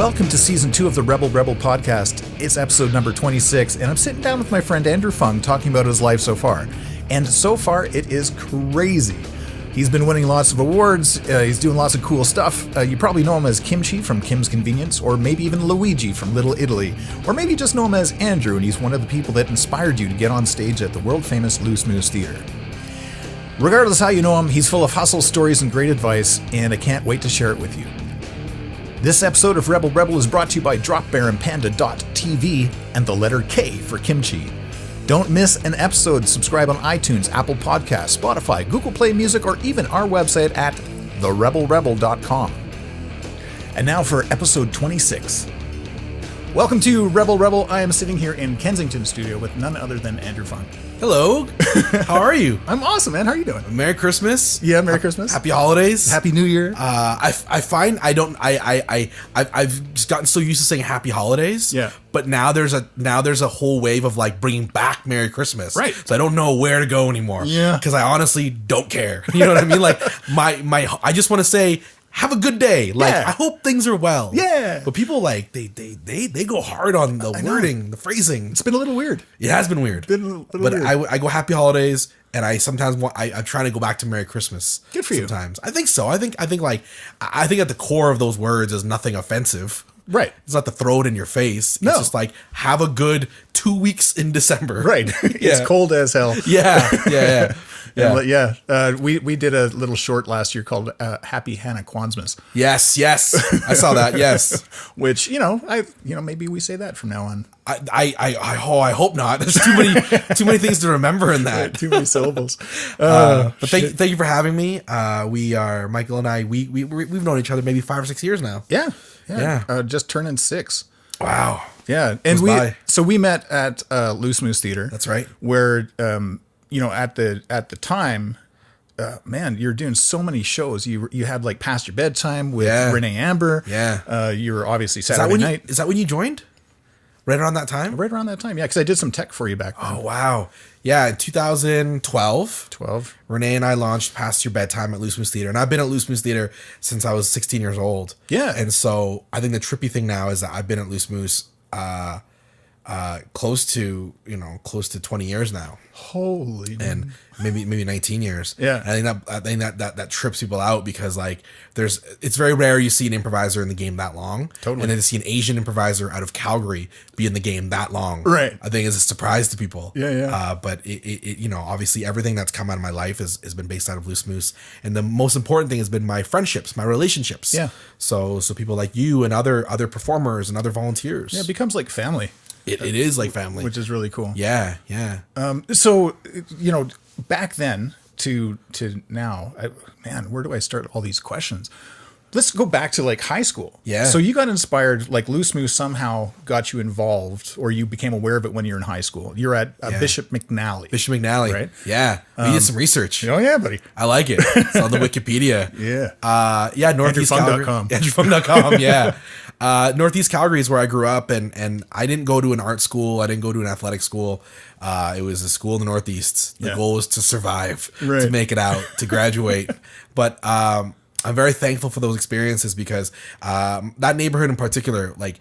Welcome to Season 2 of the Rebel podcast. It's episode number 26, and I'm sitting down with my friend Andrew Phung talking about his life so far. And so far, it is crazy. He's been winning lots of awards, he's doing lots of cool stuff. You probably know him as Kimchi from Kim's Convenience, or maybe even Luigi from Little Italy, or maybe just know him as Andrew, and he's one of the people that inspired you to get on stage at the world-famous Loose Moose Theatre. Regardless how you know him, he's full of hustle, stories, and great advice, and I can't wait to share it with you. This episode of Rebel is brought to you by DropBearandPanda.tv and the letter K for Kimchi. Don't miss an episode. Subscribe on iTunes, Apple Podcasts, Spotify, Google Play Music, or even our website at therebelrebel.com. And now for episode 26. Welcome to Rebel. I am sitting here in Kensington Studio with none other than Andrew Phung. Hello. How are you? I'm awesome, man. How are you doing? Merry Christmas. Yeah, Merry Christmas. Happy holidays. Happy New Year. I've just gotten so used to saying Happy Holidays. Yeah. But now there's a whole wave of like bringing back Merry Christmas. Right. So I don't know where to go anymore. Yeah. Because I honestly don't care. You know what I mean? Like I just want to say, have a good day. Like, Yeah. I hope things are well. Yeah. But people like they go hard on the wording, the phrasing. It's been a little weird. It has been weird. But weird. I go Happy Holidays, and I sometimes I'm trying to go back to Merry Christmas. Good for you. Sometimes I think so. I think at the core of those words is nothing offensive. Right. It's not to throw it in your face. No. It's just like, have a good 2 weeks in December. Right. It's cold as hell. Yeah. We did a little short last year called Happy Hannah Kwanzmas. Yes. I saw that. Yes. Which, maybe we say that from now on. I hope not. There's too many things to remember in that. Too many syllables. But thank you for having me. We are Michael and I. We've known each other maybe 5 or 6 years now. Yeah. Just turning 6. Wow. Yeah, and we met at Loose Moose Theatre. That's right. Where at the time, man, you're doing so many shows. You had like Past Your Bedtime with Renee Amber. Yeah. You were obviously Saturday night. Is that when you joined? Right around that time? Right around that time, yeah, because I did some tech for you back then. Oh, wow. Yeah, in 2012, Renee and I launched Past Your Bedtime at Loose Moose Theatre. And I've been at Loose Moose Theatre since I was 16 years old. Yeah. And so I think the trippy thing now is that I've been at Loose Moose close to 20 years now. Holy. And maybe 19 years. Yeah. And I think that trips people out because like it's very rare you see an improviser in the game that long. Totally. And then to see an Asian improviser out of Calgary be in the game that long. Right. I think is a surprise to people. Yeah. But it obviously everything that's come out of my life has been based out of Loose Moose. And the most important thing has been my friendships, my relationships. Yeah. So people like you and other performers and other volunteers. Yeah, it becomes like family. It is like family. Which is really cool. Yeah. So, back then to now, man, where do I start all these questions? Let's go back to like high school. Yeah. So you got inspired, like Loose Moose somehow got you involved, or you became aware of it when you were in high school. You're at Bishop McNally. Right? Yeah. We did some research. Oh yeah, buddy. I like it. It's on the Wikipedia. Yeah. Northeast Calgary. AndrewFung.com. Yeah. Northeast Calgary is where I grew up, and I didn't go to an art school. I didn't go to an athletic school. It was a school in the Northeast. The goal was to survive, to make it out, to graduate. But I'm very thankful for those experiences because that neighborhood in particular, like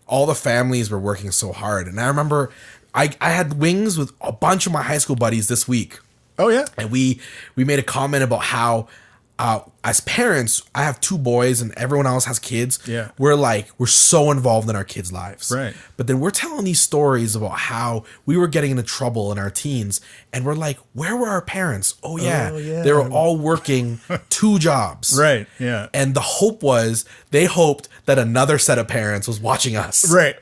all the families were working so hard. And I remember I had wings with a bunch of my high school buddies this week. Oh yeah. And we made a comment about how as parents, I have 2 boys and everyone else has kids. Yeah. We're so involved in our kids' lives. Right. But then we're telling these stories about how we were getting into trouble in our teens. And we're like, where were our parents? Oh yeah. They were all working 2 jobs. Right. Yeah. And the hope was they hoped that another set of parents was watching us. Right.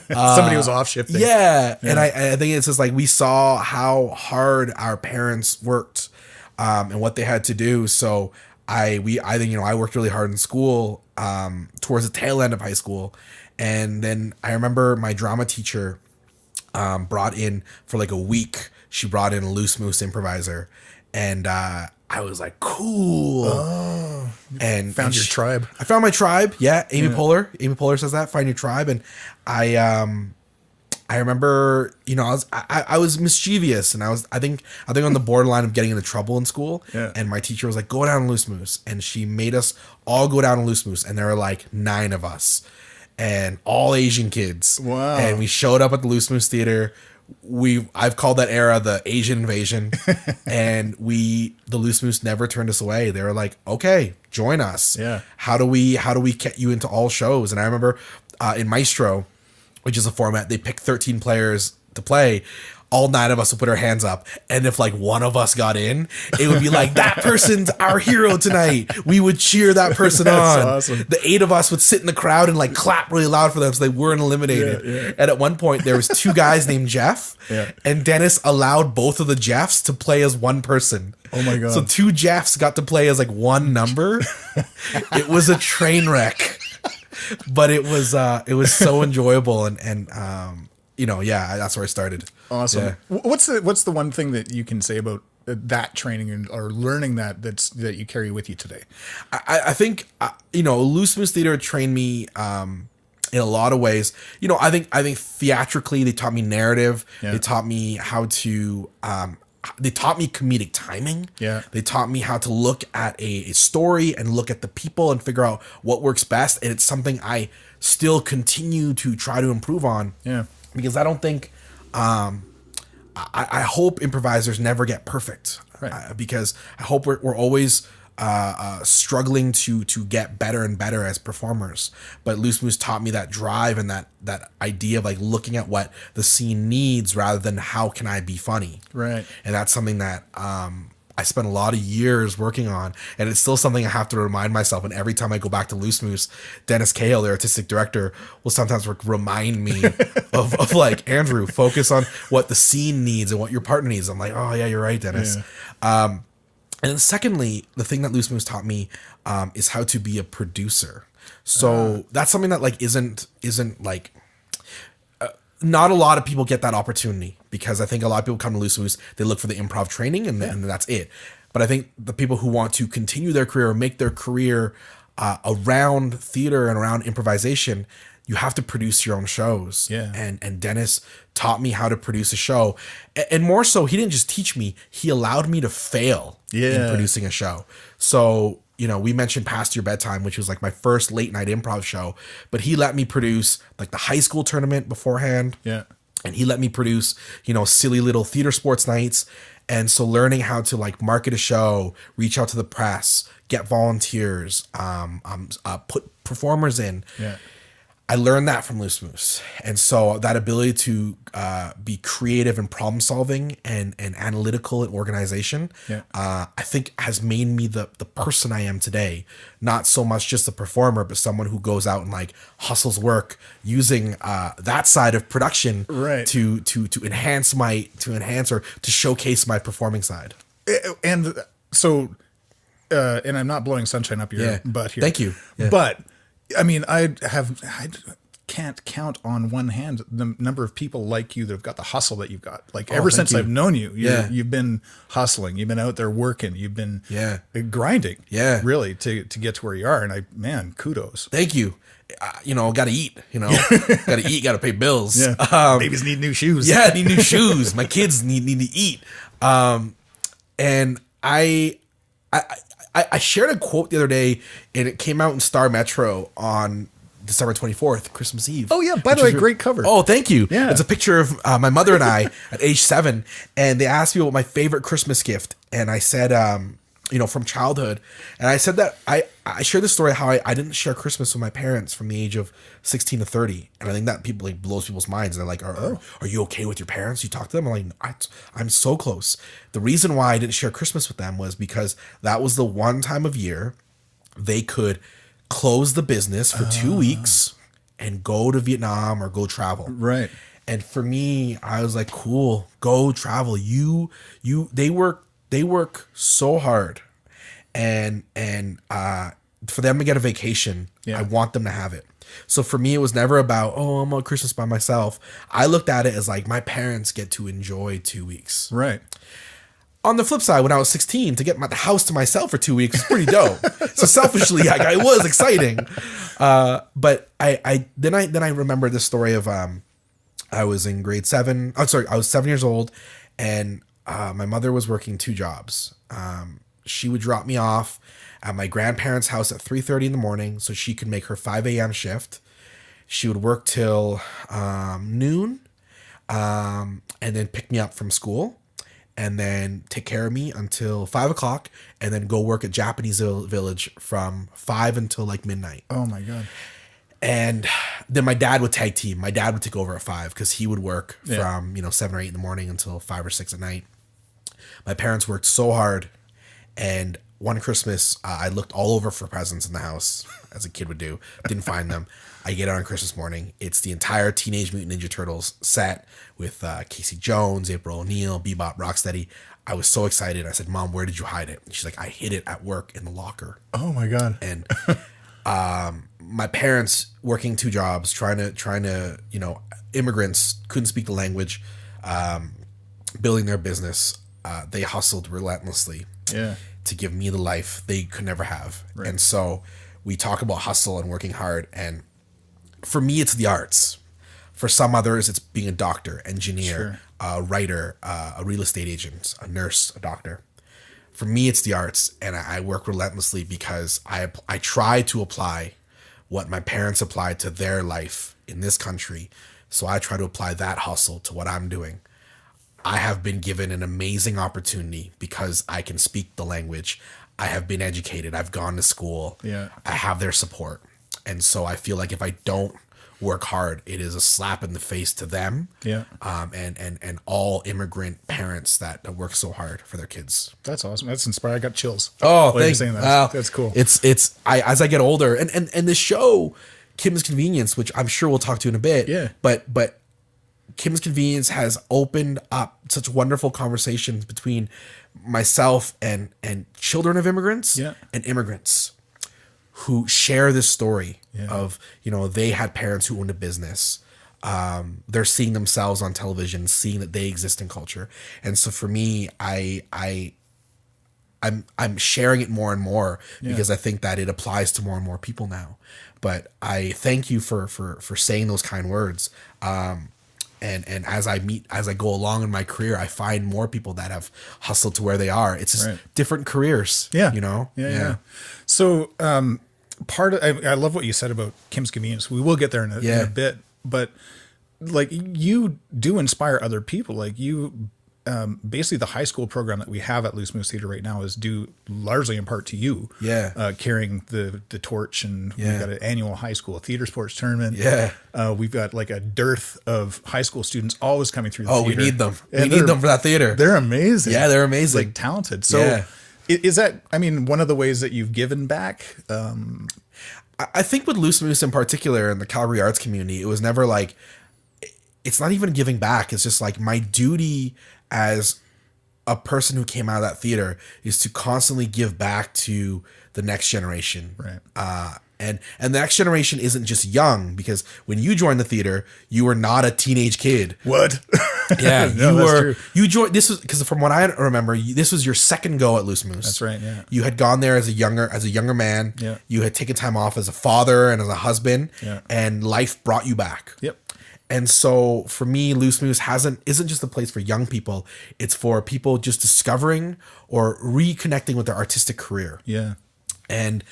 Somebody was off shifting. Yeah. And I think it's just like we saw how hard our parents worked. And what they had to do. So I worked really hard in school towards the tail end of high school. And then I remember my drama teacher brought in for like a week. She brought in a Loose Moose improviser. And I was like, cool. Oh, and found your tribe. I found my tribe. Yeah. Amy Poehler says that. Find your tribe. And I remember, I was mischievous and I think on the borderline of getting into trouble in school. Yeah. And my teacher was like, go down to Loose Moose. And she made us all go down to Loose Moose. And there were like 9 of us. and all Asian kids. Wow. And we showed up at the Loose Moose Theater. I've called that era the Asian invasion. And the Loose Moose never turned us away. They were like, okay, join us. Yeah. How do we get you into all shows? And I remember in Maestro, which is a format, they pick 13 players to play. All 9 of us would put our hands up. And if like one of us got in, it would be like, that person's our hero tonight. We would cheer that person That's on. awesome. The 8 of us would sit in the crowd and like clap really loud for them so they weren't eliminated. Yeah. And at one point there was 2 guys named Jeff. Yeah. And Dennis allowed both of the Jeffs to play as one person. Oh my God. So 2 Jeffs got to play as like one number. It was a train wreck. But it was so enjoyable and that's where I started. Awesome. Yeah. What's the one thing that you can say about that training or learning that you carry with you today? I think Loose Moose Theater trained me in a lot of ways. I think theatrically they taught me narrative. Yeah. They taught me how to they taught me comedic timing. Yeah. They taught me how to look at a story and look at the people and figure out what works best. And it's something I still continue to try to improve on. Yeah. Because I don't think I hope improvisers never get perfect. Right. Because I hope we're always struggling to get better and better as performers. But Loose Moose taught me that drive and that idea of like looking at what the scene needs rather than how can I be funny. Right. And that's something that I spent a lot of years working on, and it's still something I have to remind myself. And every time I go back to Loose Moose, Dennis Cahill, their artistic director, will sometimes remind me of like, Andrew, focus on what the scene needs and what your partner needs. I'm like, oh yeah, you're right, Dennis. Yeah. And then secondly, the thing that Loose Moose taught me is how to be a producer. So that's something that like isn't like. Not a lot of people get that opportunity because I think a lot of people come to Loose Moose, they look for the improv training and that's it. But I think the people who want to continue their career or make their career around theater and around improvisation, you have to produce your own shows. Yeah. And Dennis taught me how to produce a show. And more so, he didn't just teach me, he allowed me to fail in producing a show. So, we mentioned Past Your Bedtime, which was like my first late night improv show, but he let me produce like the high school tournament beforehand. Yeah. And he let me produce, silly little theater sports nights. And so learning how to like market a show, reach out to the press, get volunteers, put performers in. Yeah. I learned that from Loose Moose. And so that ability to be creative and problem solving and analytical in organization, I think has made me the person I am today. Not so much just a performer, but someone who goes out and like hustles work using that side of production to enhance or to showcase my performing side. And so, and I'm not blowing sunshine up your butt here. Thank you. Yeah. But I mean, I can't count on one hand the number of people like you that have got the hustle that you've got. Like ever since I've known you, you've been hustling, you've been out there working, you've been grinding, really to get to where you are. And kudos. Thank you. Got to eat, got to eat, got to pay bills. Yeah. Babies need new shoes. Yeah. Need new shoes. My kids need to eat. And I shared a quote the other day, and it came out in Star Metro on December 24th, Christmas Eve. Oh, yeah. By the way, great cover. Oh, thank you. Yeah. It's a picture of my mother and I at age 7, and they asked me what my favorite Christmas gift, and I said, from childhood. And I said that I shared this story how I didn't share Christmas with my parents from the age of 16 to 30. And I think that people like blows people's minds. They're like, are you okay with your parents? You talk to them? I'm like, I'm so close. The reason why I didn't share Christmas with them was because that was the one time of year they could close the business for 2 weeks and go to Vietnam or go travel. Right. And for me, I was like, cool, go travel. They work so hard, and for them to get a vacation, I want them to have it. So for me, it was never about, I'm on Christmas by myself. I looked at it as like my parents get to enjoy 2 weeks. Right. On the flip side, when I was 16, to get the house to myself for 2 weeks was pretty dope. So selfishly, it was exciting. But I remember this story of I was in grade 7. I was 7 years old, and my mother was working 2 jobs. She would drop me off at my grandparents' house at 3:30 in the morning so she could make her 5 a.m. shift. She would work till noon, and then pick me up from school, and then take care of me until 5 o'clock, and then go work at Japanese Village from 5 until like midnight. Oh my God. And then my dad would tag team. My dad would take over at 5 because he would work from 7 or 8 in the morning until 5 or 6 at night. My parents worked so hard, and one Christmas I looked all over for presents in the house, as a kid would do. Didn't find them. I get out on Christmas morning. It's the entire Teenage Mutant Ninja Turtles set with Casey Jones, April O'Neil, Bebop, Rocksteady. I was so excited. I said, "Mom, where did you hide it?" And she's like, "I hid it at work in the locker." Oh my God. And my parents working 2 jobs, trying to immigrants, couldn't speak the language, building their business. They hustled relentlessly to give me the life they could never have. Right. And so we talk about hustle and working hard. And for me, it's the arts. For some others, it's being a doctor, engineer, a writer, a real estate agent, a nurse, a doctor. For me, it's the arts. And I work relentlessly because I try to apply what my parents applied to their life in this country. So I try to apply that hustle to what I'm doing. I have been given an amazing opportunity because I can speak the language. I have been educated. I've gone to school. Yeah. I have their support. And so I feel like if I don't work hard, it is a slap in the face to them. Yeah. And all immigrant parents that work so hard for their kids. That's awesome. That's inspiring. I got chills. Oh, thanks. That's cool. As I get older, and the show Kim's Convenience, which I'm sure we'll talk to in a bit. Yeah. But Kim's Convenience has opened up such wonderful conversations between myself and children of immigrants and immigrants who share this story of, they had parents who owned a business. They're seeing themselves on television, seeing that they exist in culture. And so for me, I'm sharing it more and more because I think that it applies to more and more people now. But I thank you for saying those kind words. And as I go along in my career, I find more people that have hustled to where they are. It's just different careers. Yeah. Yeah. So, I love what you said about Kim's Convenience. We will get there in a bit, but like you do inspire other people. Like you, basically the high school program that we have at Loose Moose Theater right now is due largely in part to you. Yeah. Carrying the torch, and we've got an annual high school theater sports tournament. Yeah. We've got like a dearth of high school students always coming through the theater. We need them. We need them for that theater. They're amazing. Yeah, they're amazing. Like talented. So is that, one of the ways that you've given back? I think with Loose Moose in particular in the Calgary arts community, it was never like, it's not even giving back. It's just like my duty as a person who came out of that theater is to constantly give back to the next generation. Right. And the next generation isn't just young, because when you joined the theater, you were not a teenage kid. What? Yeah, you joined. This was because from what I remember, this was your second go at Loose Moose. That's right. Yeah. You had gone there as a younger man. Yeah. You had taken time off as a father and as a husband. Yeah. And life brought you back. Yep. And so for me, Loose Moose isn't just a place for young people. It's for people just discovering or reconnecting with their artistic career. Yeah. And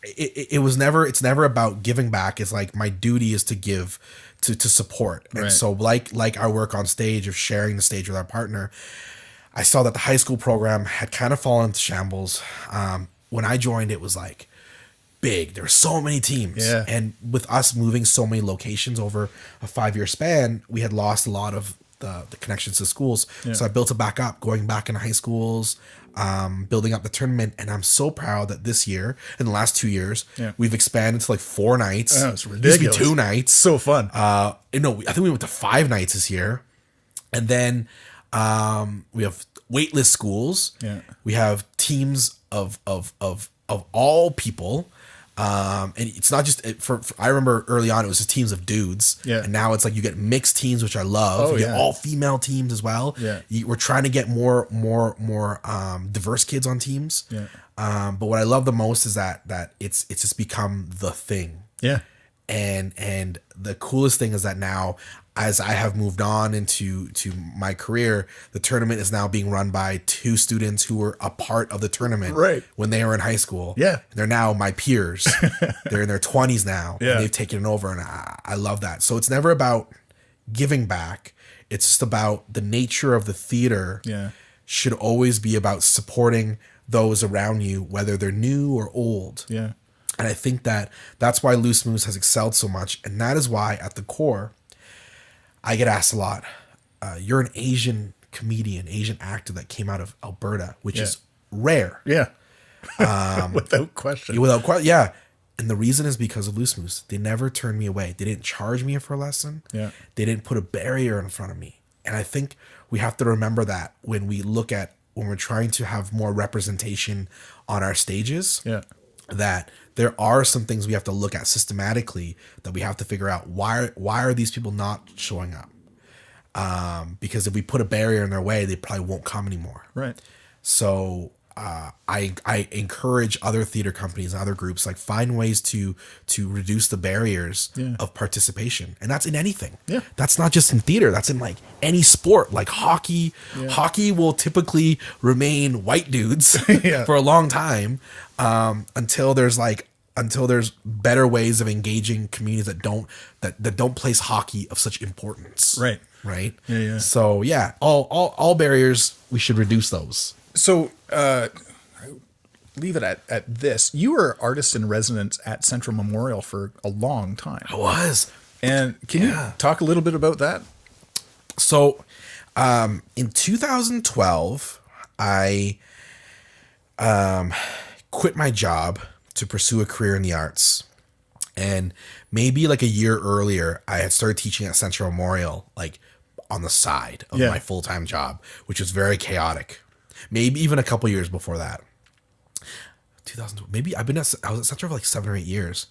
it's never about giving back. It's like my duty is to give, to support. And so like our work on stage of sharing the stage with our partner, I saw that the high school program had kind of fallen into shambles. When I joined, it was like big. There were so many teams. Yeah. And with us moving so many locations over a 5-year span, we had lost a lot of the connections to schools. Yeah. So I built it back up, going back into high schools, building up the tournament. And I'm so proud that this year, in the last 2 years, we've expanded to like 4 nights. Oh, it's ridiculous. It used to be 2 nights. So fun. I think we went to 5 nights this year. And then we have waitlist schools. Yeah. We have teams of all people. And it's not just I remember early on, it was just teams of dudes. Yeah. And now it's like you get mixed teams, which I love. You get all female teams as well. Yeah. We're trying to get more diverse kids on teams. Yeah. But what I love the most is that it's just become the thing. Yeah. And the coolest thing is that now, as I have moved on into my career, the tournament is now being run by 2 students who were a part of the tournament when they were in high school. Yeah. They're now my peers. They're in their 20s now. Yeah. And they've taken it over, and I love that. So it's never about giving back. It's just about the nature of the theater. Yeah. Should always be about supporting those around you, whether they're new or old. Yeah. And I think that that's why Loose Moose has excelled so much. And that is why, at the core, I get asked a lot, you're an Asian comedian, Asian actor that came out of Alberta, which is rare. Yeah. Without question. Yeah. And the reason is because of Loose Moose. They never turned me away. They didn't charge me for a lesson. Yeah. They didn't put a barrier in front of me. And I think we have to remember that when we're trying to have more representation on our stages. Yeah. That there are some things we have to look at systematically, that we have to figure out why are these people not showing up? Because if we put a barrier in their way, they probably won't come anymore. Right. So I encourage other theater companies and other groups, like, find ways to reduce the barriers of participation. And that's in anything. Yeah. That's not just in theater. That's in like any sport, like hockey. Yeah. Hockey will typically remain white dudes for a long time, until there's better ways of engaging communities that don't place hockey of such importance. Right. Right. Yeah. So yeah, all barriers, we should reduce those. So, leave it at this. You were artist in residence at Central Memorial for a long time. I was. And can you talk a little bit about that? So, in 2012, I quit my job to pursue a career in the arts. And maybe like a year earlier, I had started teaching at Central Memorial, like on the side of my full-time job, which was very chaotic. Maybe even a couple years before that. 2012. Maybe I was at Central for like 7 or 8 years.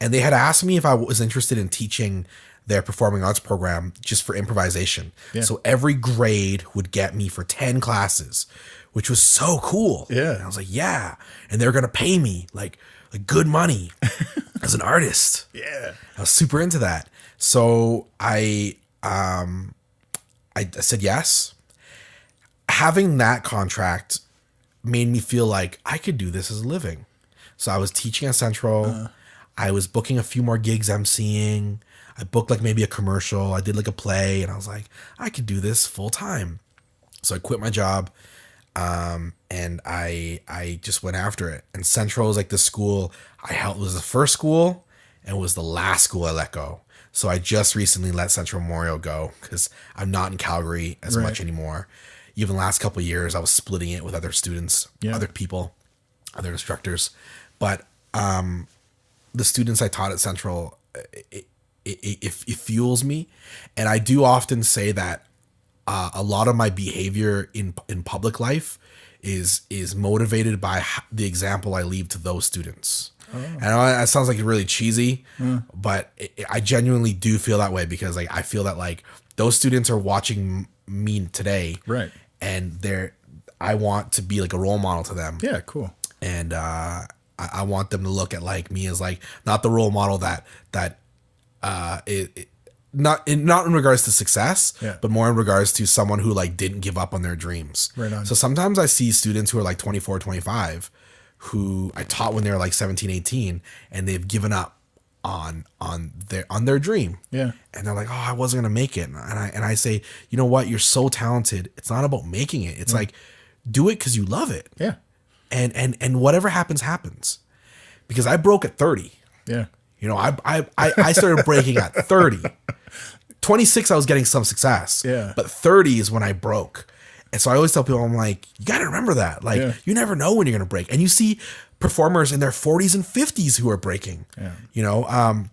And they had asked me if I was interested in teaching their performing arts program just for improvisation. Yeah. So every grade would get me for 10 classes, which was so cool. Yeah. And I was like, yeah. And they're going to pay me like good money as an artist. Yeah. I was super into that. So I said yes. Having that contract made me feel like I could do this as a living. So I was teaching at Central. I was booking a few more gigs emceeing. I booked like maybe a commercial. I did like a play, and I was like, I could do this full time. So I quit my job, and I just went after it. And Central was like the school I held, was the first school and was the last school I let go. So I just recently let Central Memorial go because I'm not in Calgary as much anymore. Even the last couple of years, I was splitting it with other students, other people, other instructors. But the students I taught at Central, it fuels me. And I do often say that a lot of my behavior in public life is motivated by the example I leave to those students. Oh. And I know that sounds like really cheesy, but I genuinely do feel that way because like I feel that like those students are watching me today, right? And I want to be like a role model to them. Yeah, cool. And I want them to look at like me as like not the role model that not in regards to success, but more in regards to someone who like didn't give up on their dreams. Right on. So sometimes I see students who are like 24, 25 who I taught when they were like 17, 18 and they've given up on their dream. Yeah. And they're like, oh, I wasn't going to make it. And I say, you know what? You're so talented. It's not about making it. It's like, do it because you love it. Yeah. And whatever happens, happens. Because I broke at 30. Yeah. You know, I started breaking at 30. 26, I was getting some success. Yeah. But 30 is when I broke. And so I always tell people, I'm like, you got to remember that. Like, you never know when you're going to break. And you see performers in their 40s and 50s who are breaking. Yeah. You know,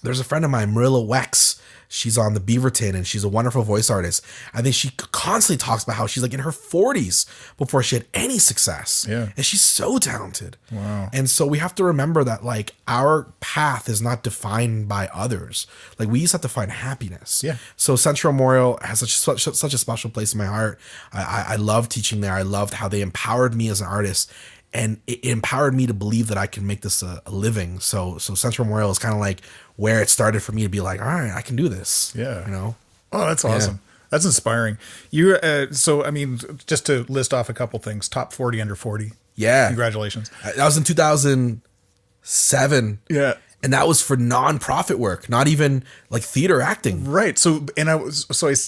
there's a friend of mine, Marilla Wex. She's on the Beaverton and she's a wonderful voice artist. I think she constantly talks about how she's like in her 40s before she had any success. Yeah. And she's so talented. Wow. And so we have to remember that like our path is not defined by others. Like we just have to find happiness. Yeah. So Central Memorial has such a special place in my heart. I love teaching there. I loved how they empowered me as an artist. and it empowered me to believe that I can make this a living. So Central Memorial is kind of like where it started for me to be like, all right, I can do this. Yeah. You know? Oh, that's awesome. Yeah. That's inspiring. You, so, I mean, just to list off a couple things, top 40 under 40. Yeah. Congratulations. That was in 2007. Yeah. And that was for nonprofit work, not even like theater acting. Right. So, and I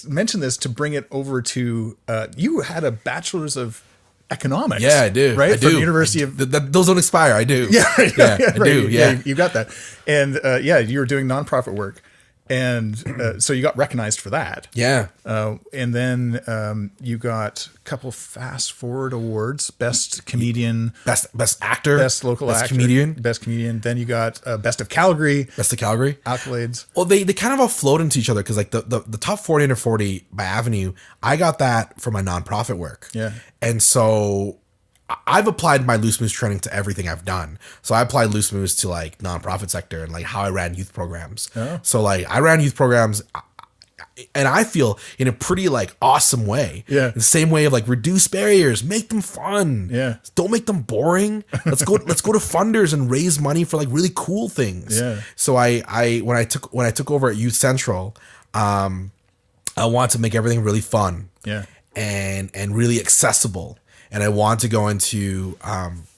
mentioned this to bring it over to, you had a bachelor's of economics. Yeah, I do. Right. I From do. the University of. Those don't expire. I do. Yeah. Right. Yeah, yeah, I do. Yeah. You got that. And you were doing nonprofit work. And so you got recognized for that. Yeah. And then you got a couple Fast Forward awards: best comedian, best actor, best local actor, best comedian. Then you got best of Calgary, accolades. Well, they kind of all flowed into each other because like the top 40 under 40 by Avenue, I got that for my nonprofit work. Yeah. And so I've applied my Loose Moose training to everything I've done. So I applied Loose Moose to like nonprofit sector and like how I ran youth programs. Oh. So like I ran youth programs and I feel in a pretty like awesome way. Yeah. The same way of like reduce barriers, make them fun. Yeah. Don't make them boring. Let's go to funders and raise money for like really cool things. Yeah. So when I took over at Youth Central, I wanted to make everything really fun. Yeah. And really accessible. And I want to go into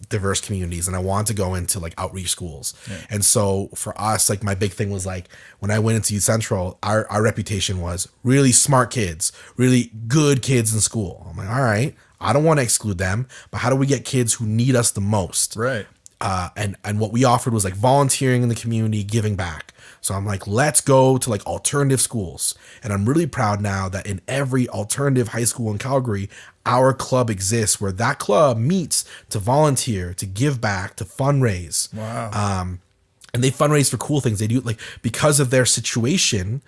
diverse communities, and I want to go into like outreach schools. Yeah. And so for us, like my big thing was like when I went into Youth Central, our reputation was really smart kids, really good kids in school. I'm like, all right, I don't want to exclude them, but how do we get kids who need us the most? Right. And what we offered was like volunteering in the community, giving back. So I'm like, let's go to like alternative schools. And I'm really proud now that in every alternative high school in Calgary, our club exists where that club meets to volunteer, to give back, to fundraise. Wow. And they fundraise for cool things. They do like because of their situation.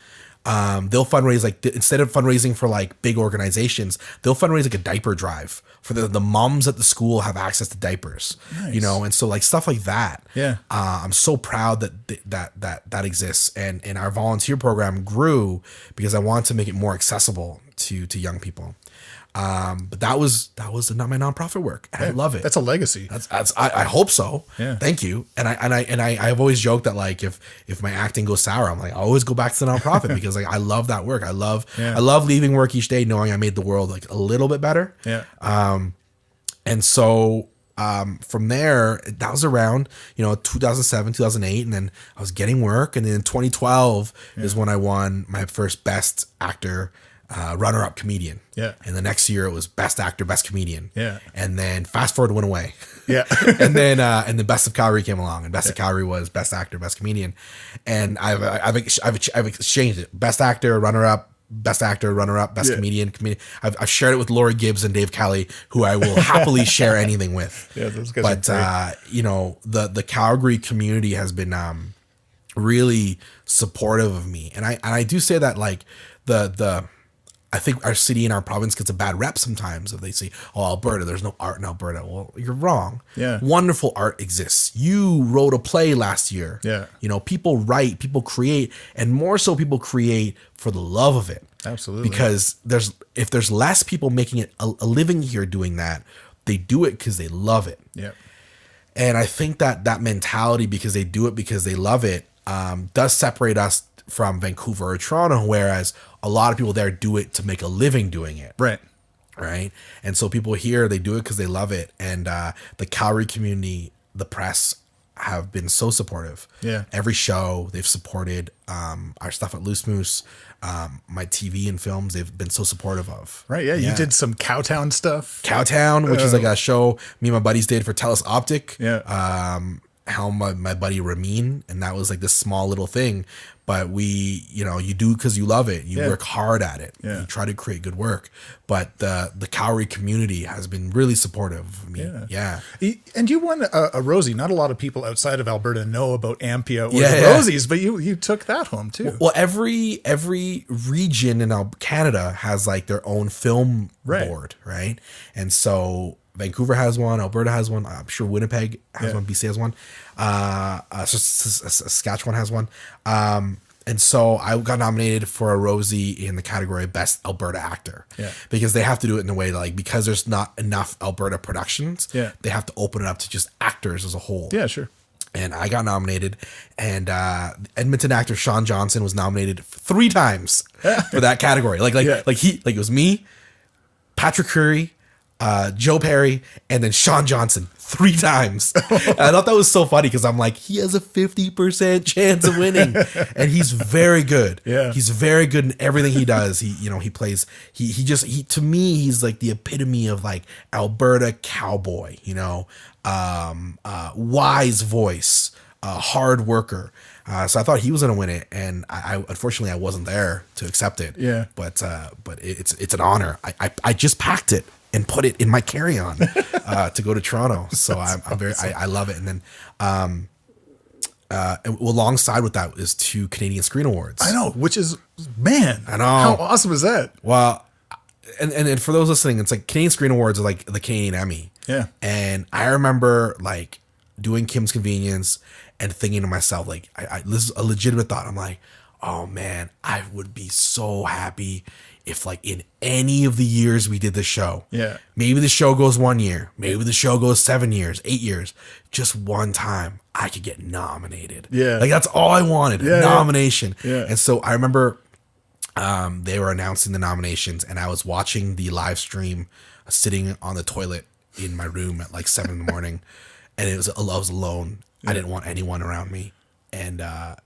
They'll fundraise like instead of fundraising for like big organizations, they'll fundraise like a diaper drive for the moms at the school have access to diapers, nice. You know, and so like stuff like that. Yeah. I'm so proud that exists, and our volunteer program grew because I wanted to make it more accessible to young people. But that was not my nonprofit work. And I love it. That's a legacy. I hope so. Yeah. Thank you. And I've always joked that like if my acting goes sour, I'm like I always go back to the nonprofit because like I love that work. I love leaving work each day knowing I made the world like a little bit better. Yeah. And so from there, that was around 2007, 2008, and then I was getting work, and then in 2012 is when I won my first Best Actor. Runner-up comedian. Yeah. And the next year it was Best Actor, Best Comedian. Yeah. And then Fast Forward went away. Yeah. and then Best of Calgary came along, and Best of Calgary was Best Actor, Best Comedian. And I've exchanged it. Best Actor, Runner-up, Best Actor, Runner-up, Best Comedian. I've shared it with Laurie Gibbs and Dave Kelly, who I will happily share anything with. Yeah, those guys are great. The Calgary community has been really supportive of me, and I do say that like I think our city and our province gets a bad rep sometimes if they say, oh, Alberta, there's no art in Alberta. Well, you're wrong. Yeah. Wonderful art exists. You wrote a play last year. Yeah. People write, people create, and more so people create for the love of it. Absolutely. Because if there's less people making it a living here doing that, they do it because they love it. Yeah. And I think that mentality, because they do it because they love it, does separate us from Vancouver or Toronto, whereas a lot of people there do it to make a living doing it. Right. And so people here, they do it because they love it. And the Calgary community, the press have been so supportive. Yeah. Every show they've supported, our stuff at Loose Moose, my TV and films, they've been so supportive of. Right. Yeah. You did some Cowtown stuff. Cowtown, which is like a show me and my buddies did for Telus Optic. Yeah. Helm my buddy Ramin, and that was like this small little thing, but you do because you love it. You work hard at it. Yeah. You try to create good work, but the Calgary community has been really supportive of me. Yeah. And you won a Rosie. Not a lot of people outside of Alberta know about Ampia or the Rosies, but you took that home too. Well, every region in Canada has like their own film board, right? And so Vancouver has one, Alberta has one, I'm sure Winnipeg has one, BC has one, Saskatchewan has one. And so I got nominated for a Rosie in the category of Best Alberta Actor. Yeah. Because they have to do it in a way like, because there's not enough Alberta productions, they have to open it up to just actors as a whole. Yeah, sure. And I got nominated, and Edmonton actor Sean Johnson was nominated 3 times for that category. Like it was me, Patrick Curry, Joe Perry, and then Sean Johnson 3 times. And I thought that was so funny because I'm like, he has a 50% chance of winning, and he's very good. Yeah, he's very good in everything he does. He plays. He to me, he's like the epitome of like Alberta cowboy. Wise voice, hard worker. So I thought he was gonna win it, and I unfortunately I wasn't there to accept it. Yeah, but it's an honor. I just packed it and put it in my carry-on to go to Toronto. So I'm very I love it. And then alongside with that is 2 Canadian Screen Awards. I know, which is, man, I know, how awesome is that? Well, and for those listening, it's like Canadian Screen Awards are like the Canadian Emmy. Yeah. And I remember like doing Kim's Convenience and thinking to myself, like, this is a legitimate thought. I'm like, oh man, I would be so happy if like in any of the years we did the show. Yeah. Maybe the show goes 1 year. Maybe the show goes 7 years, 8 years. Just one time I could get nominated. Yeah. Like that's all I wanted. Yeah, nomination. Yeah. And so I remember they were announcing the nominations, and I was watching the live stream sitting on the toilet in my room at like 7 in the morning, and I was alone. Yeah. I didn't want anyone around me, and I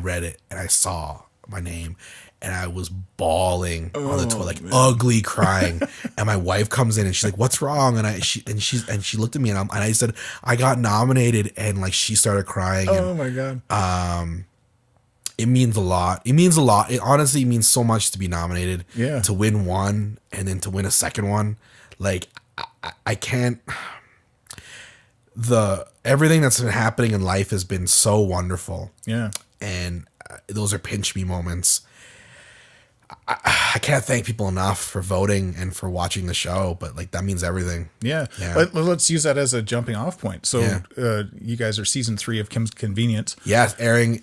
read it and I saw my name, and I was bawling on the toilet, like ugly crying. And my wife comes in and she's like, "What's wrong?" And she looked at me, and I said, "I got nominated," and like she started crying. Oh my god. It means a lot. It means a lot. It honestly means so much to be nominated. Yeah. To win one and then to win a second one. Like I can't. Everything that's been happening in life has been so wonderful. Yeah. And those are pinch me moments. I can't thank people enough for voting and for watching the show, but like that means everything. Yeah. Let's use that as a jumping off point. So you guys are season 3 of Kim's Convenience. Yeah, airing,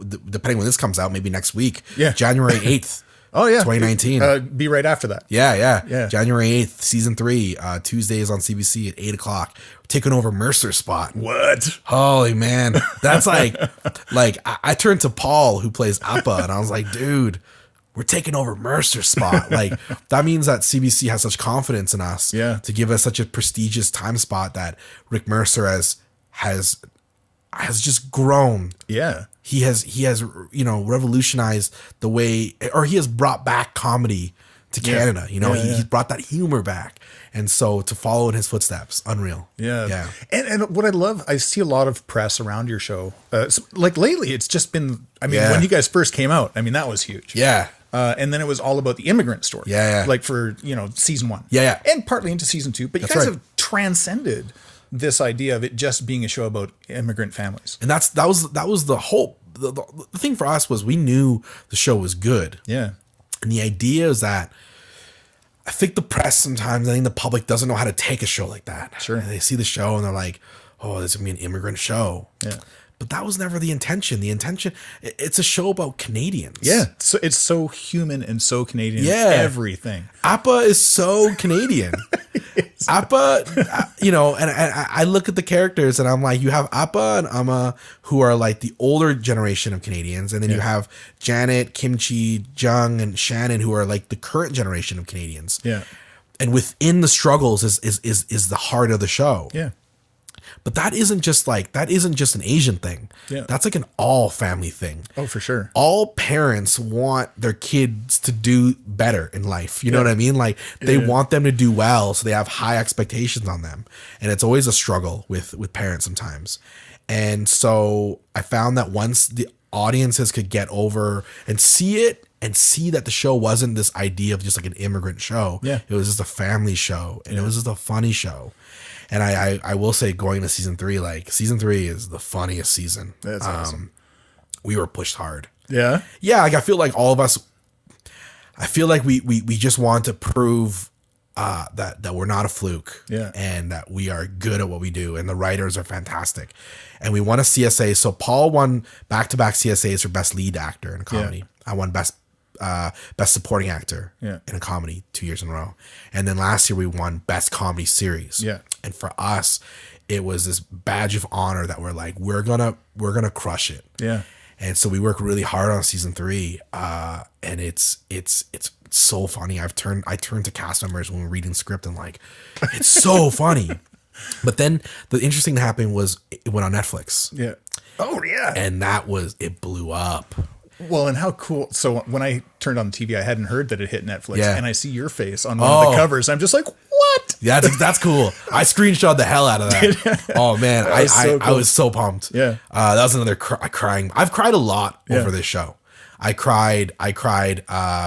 depending when this comes out, maybe next week. Yeah. January 8th. Oh yeah, 2019. Be right after that. Yeah. January 8th, season 3, Tuesdays on CBC at 8:00. Taking over Mercer's spot. What? Holy man, that's like I turned to Paul who plays Appa, and I was like, dude, we're taking over Mercer's spot. Like that means that CBC has such confidence in us. Yeah. To give us such a prestigious time spot that Rick Mercer has just grown. Yeah. He has revolutionized the way, or he has brought back comedy to Canada. He's brought that humor back. And so to follow in his footsteps, unreal. Yeah. And what I love, I see a lot of press around your show. Like lately, it's just been, when you guys first came out, that was huge. Yeah. And then it was all about the immigrant story. Yeah. Like for, season 1. Yeah. And partly into season 2. But you guys have transcended this idea of it just being a show about immigrant families. And that was the hope. The thing for us was we knew the show was good. Yeah. And the idea is that I think the press sometimes, I think the public doesn't know how to take a show like that. Sure. And they see the show and they're like, oh, this is going to be an immigrant show. Yeah. But that was never the intention. The intention, it's a show about Canadians. Yeah. So it's so human and so Canadian. Yeah. Everything. Appa is so Canadian. Appa, and I look at the characters and I'm like, you have Appa and Amma who are like the older generation of Canadians. And then you have Janet, Kimchi, Jung, and Shannon who are like the current generation of Canadians. Yeah. And within the struggles is the heart of the show. Yeah. But that isn't just an Asian thing. Yeah. That's like an all family thing. Oh, for sure. All parents want their kids to do better in life. You know what I mean? Like they want them to do well. So they have high expectations on them. And it's always a struggle with parents sometimes. And so I found that once the audiences could get over and see it and see that the show wasn't this idea of just like an immigrant show. Yeah. It was just a family show, and it was just a funny show. And I will say, going to season 3, like season 3 is the funniest season. That's awesome. We were pushed hard. Yeah. Yeah. Like I feel like all of us, we just want to prove that we're not a fluke, and that we are good at what we do, and the writers are fantastic, and we won a CSA. So Paul won back-to-back CSAs for best lead actor in a comedy. I won best supporting actor in a comedy 2 years in a row, and then last year we won best comedy series. And for us, it was this badge of honor that we're like, we're gonna crush it. And so we work really hard on season 3, and it's so funny. I turned to cast members when we're reading script and like, it's so funny. But then the interesting thing that happened was it went on Netflix. And it blew up. Well, and how cool. So when I turned on the TV, I hadn't heard that it hit Netflix, and I see your face on one of the covers. I'm just like, what? Yeah, that's cool. I screenshot the hell out of that. Oh man, I was so pumped. That was another crying. I've cried a lot over this show. I cried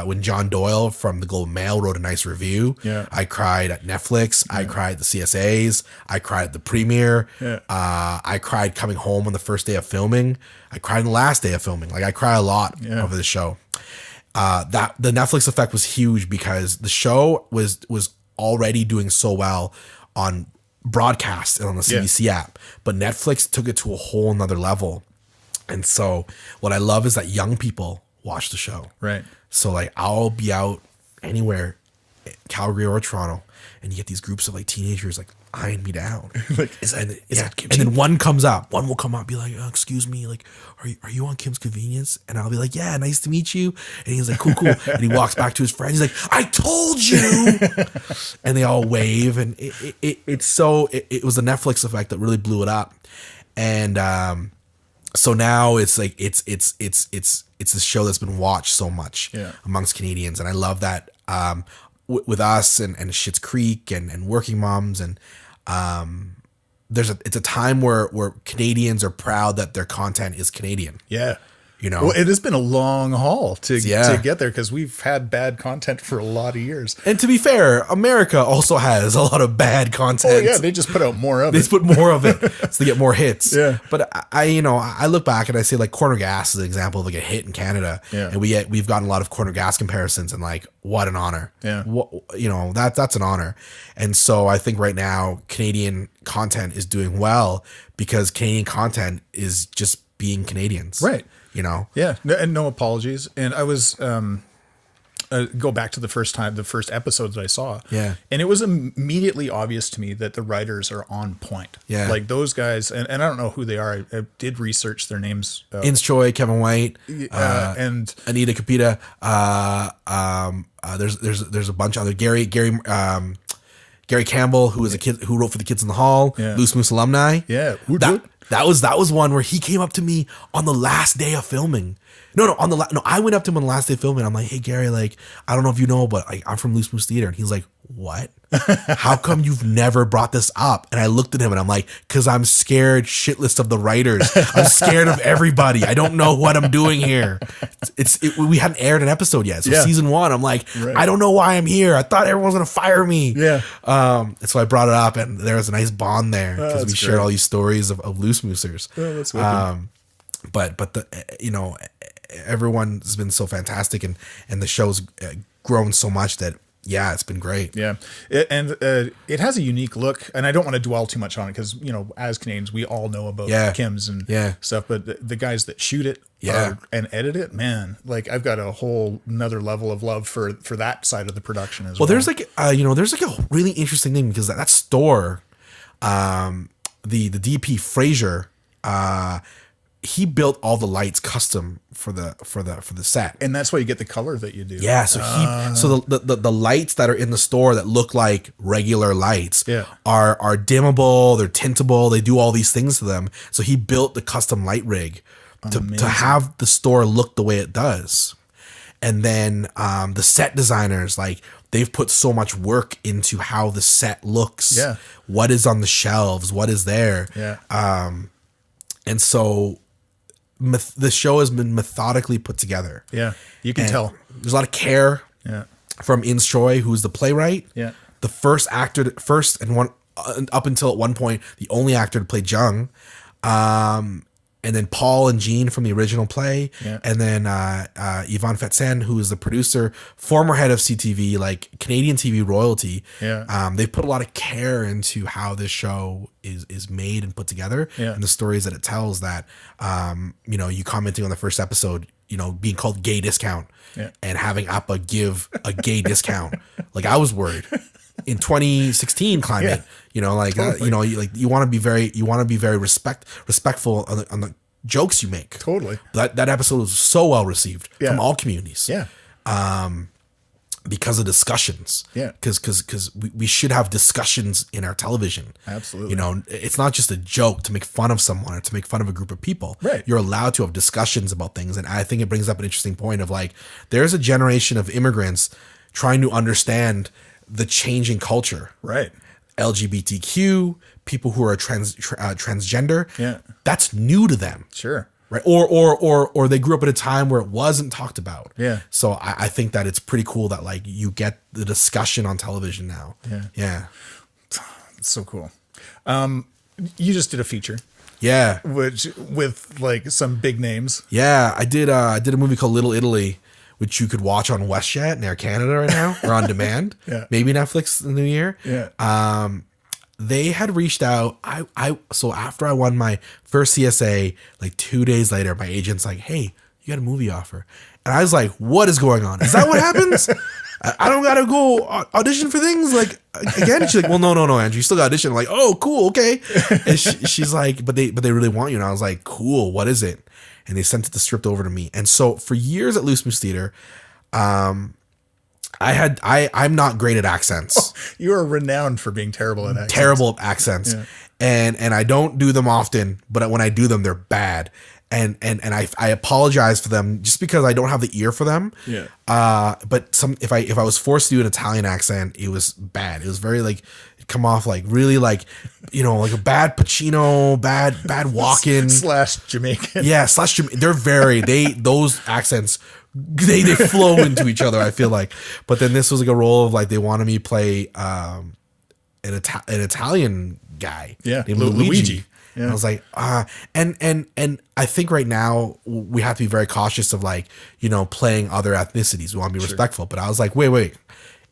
when John Doyle from the Globe and Mail wrote a nice review. I cried at Netflix. I cried at the CSAs. I cried at the premiere. I cried coming home on the first day of filming. I cried on the last day of filming. Like, I cry a lot over the show. That the Netflix effect was huge because the show was already doing so well on broadcast and on the CBC app, but Netflix took it to a whole nother level. And so what I love is that young people watch the show. Right. So like, I'll be out anywhere, Calgary or Toronto, and you get these groups of like teenagers like eyeing me down. Like, is that Kim? And then one will come up, be like, oh, excuse me, like, are you on Kim's Convenience? And I'll be like, yeah, nice to meet you. And he's like, cool. And he walks back to his friend. He's like, I told you. And they all wave. And it was the Netflix effect that really blew it up. And, so now it's like it's a show that's been watched so much amongst Canadians, and I love that with us and Schitt's Creek and Working Moms, and it's a time where Canadians are proud that their content is Canadian. You know, well, it has been a long haul to get there because we've had bad content for a lot of years. And to be fair, America also has a lot of bad content. Oh yeah, they just put out more of it. They just put more of it so they get more hits. But I look back and I say like Corner Gas is an example of like a hit in Canada. And we've gotten a lot of Corner Gas comparisons, and like, what an honor. That's an honor. And so I think right now Canadian content is doing well because Canadian content is just being Canadians. Right. You know? And no apologies. And I was go back to the first episodes that I saw. And it was immediately obvious to me that the writers are on point. Like those guys, and I don't know who they are. I did research their names. Ince Choi, Kevin White, and Anita Capita. There's a bunch of other Gary Campbell, who was a kid who wrote for the Kids in the Hall, Loose Moose alumni. That was one where he came up to me on the last day of filming. I went up to him on the last day of filming. I'm like, hey Gary, like, I don't know if you know, but I'm from Loose Moose Theater. And he's like, what? How come you've never brought this up? And I looked at him and I'm like, because I'm scared shitless of the writers. I'm scared of everybody. I don't know what I'm doing here. We hadn't aired an episode yet. So season 1, I'm like, I don't know why I'm here. I thought everyone was going to fire me. And so I brought it up, and there was a nice bond there because we shared all these stories of Loose Moosers. That's but everyone's been so fantastic, and the show's grown so much that it's been great. It has a unique look, and I don't want to dwell too much on it because as Canadians we all know about Kim's and stuff, but the guys that shoot it and edit it, man, like I've got a whole another level of love for that side of the production as well. There's like there's like a really interesting thing because that store, the DP Fraser, he built all the lights custom for the set, and that's why you get the color that you do. So the lights that are in the store that look like regular lights are dimmable, they're tintable, they do all these things to them. So he built the custom light rig to have the store look the way it does. And then the set designers, like, they've put so much work into how the set looks, what is on the shelves, what is there, and so the show has been methodically put together. You can tell there's a lot of care from Ince Choi, who's the playwright, the first and one up until at one point the only actor to play Jung, and then Paul and Jean from the original play, Yeah. and then Yvonne Fetsen, who is the producer, former head of CTV, like Canadian TV royalty. Yeah. They've put a lot of care into how this show is made and put together, Yeah. and the stories that it tells. That you know, you commenting on the first episode, you know, being called gay discount, Yeah. and having Appa give a gay discount. Like, I was worried in 2016 climate. Yeah. You know, like Totally. you know, you want to be very respectful on the jokes you make. Totally. That episode was so well received Yeah. from all communities. Yeah. Because of discussions. Yeah. Because we should have discussions in our television. Absolutely. You know, it's not just a joke to make fun of someone or to make fun of a group of people. Right. You're allowed to have discussions about things. And I think it brings up an interesting point of, like, there's a generation of immigrants trying to understand the changing culture. Right. LGBTQ, people who are transgender. Yeah. That's new to them. Sure. Right. Or they grew up at a time where it wasn't talked about. Yeah. So I think that it's pretty cool that, like, you get the discussion on television now. Yeah. Yeah. It's so cool. You just did a feature, Yeah. which with like some big names. Yeah. I did a movie called Little Italy, which you could watch on WestJet and Air Canada right now, or on demand. Yeah. Maybe Netflix in the new year. Yeah. They had reached out. So after I won my first CSA, like 2 days later, my agent's like, "Hey, you got a movie offer." And I was like, "What is going on? Is that what happens? I don't gotta go audition for things like again?" She's like, "Well, no, Andrew, you still got to audition." I'm like, "Oh, cool, okay." And she's like, "But they really want you." And I was like, "Cool, what is it?" And they sent the script over to me. And so for years at Loose Moose Theater, I'm not great at accents. You are renowned for being terrible at accents. Terrible at accents. Yeah. And I don't do them often, but when I do them, they're bad. And I apologize for them just because I don't have the ear for them. Yeah. But if I was forced to do an Italian accent, it was bad. It was very, like, come off like really, like, you know, like a bad Pacino, bad walk-in / Jamaican. Yeah, / those accents, they flow into each other, I feel like. But then this was like a role of, like, they wanted me to play an Italian guy. Yeah, named Luigi. And I was like, and I think right now we have to be very cautious of, like, you know, playing other ethnicities. We want to be respectful. But I was like, wait,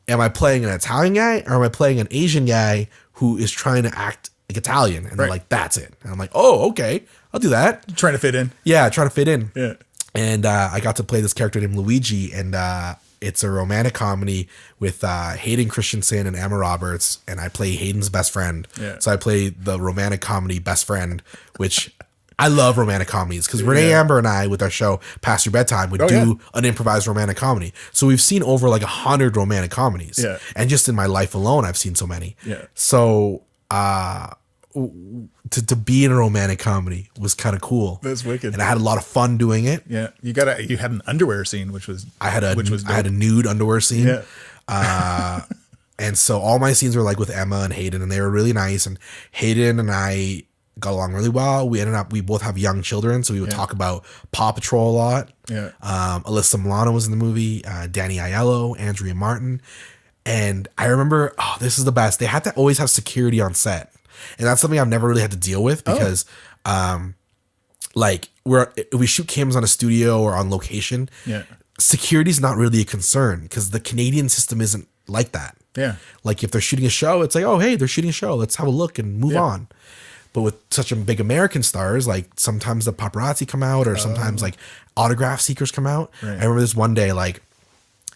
am I playing an Italian guy or am I playing an Asian guy who is trying to act like Italian? And they're Right. like, that's it. And I'm like, oh, okay, I'll do that. Trying to fit in. Yeah, trying to fit in. Yeah. And I got to play this character named Luigi, and it's a romantic comedy with Hayden Christensen and Emma Roberts, and I play Hayden's best friend. Yeah. So I play the romantic comedy best friend, which I love romantic comedies because Renee Amber and I, with our show Past Your Bedtime, would do an improvised romantic comedy. So we've seen over like 100 romantic comedies. Yeah. And just in my life alone, I've seen so many. Yeah. So to be in a romantic comedy was kind of cool. That's wicked. And I had a lot of fun doing it. Yeah. You had an underwear scene, which was I had a dope. nude underwear scene. Yeah. And so all my scenes were like with Emma and Hayden, and they were really nice. And Hayden and I got along really well. We both have young children, so we would talk about Paw Patrol a lot. Yeah. Alyssa Milano was in the movie, Danny Aiello, Andrea Martin. And I remember, this is the best. They had to always have security on set. And that's something I've never really had to deal with because like we shoot cameras on a studio or on location. Yeah. Security's not really a concern because the Canadian system isn't like that. Yeah. Like if they're shooting a show, it's like, oh, hey, they're shooting a show. Let's have a look and move on. But with such a big American stars, like sometimes the paparazzi come out or sometimes like autograph seekers come out. Right. I remember this one day, like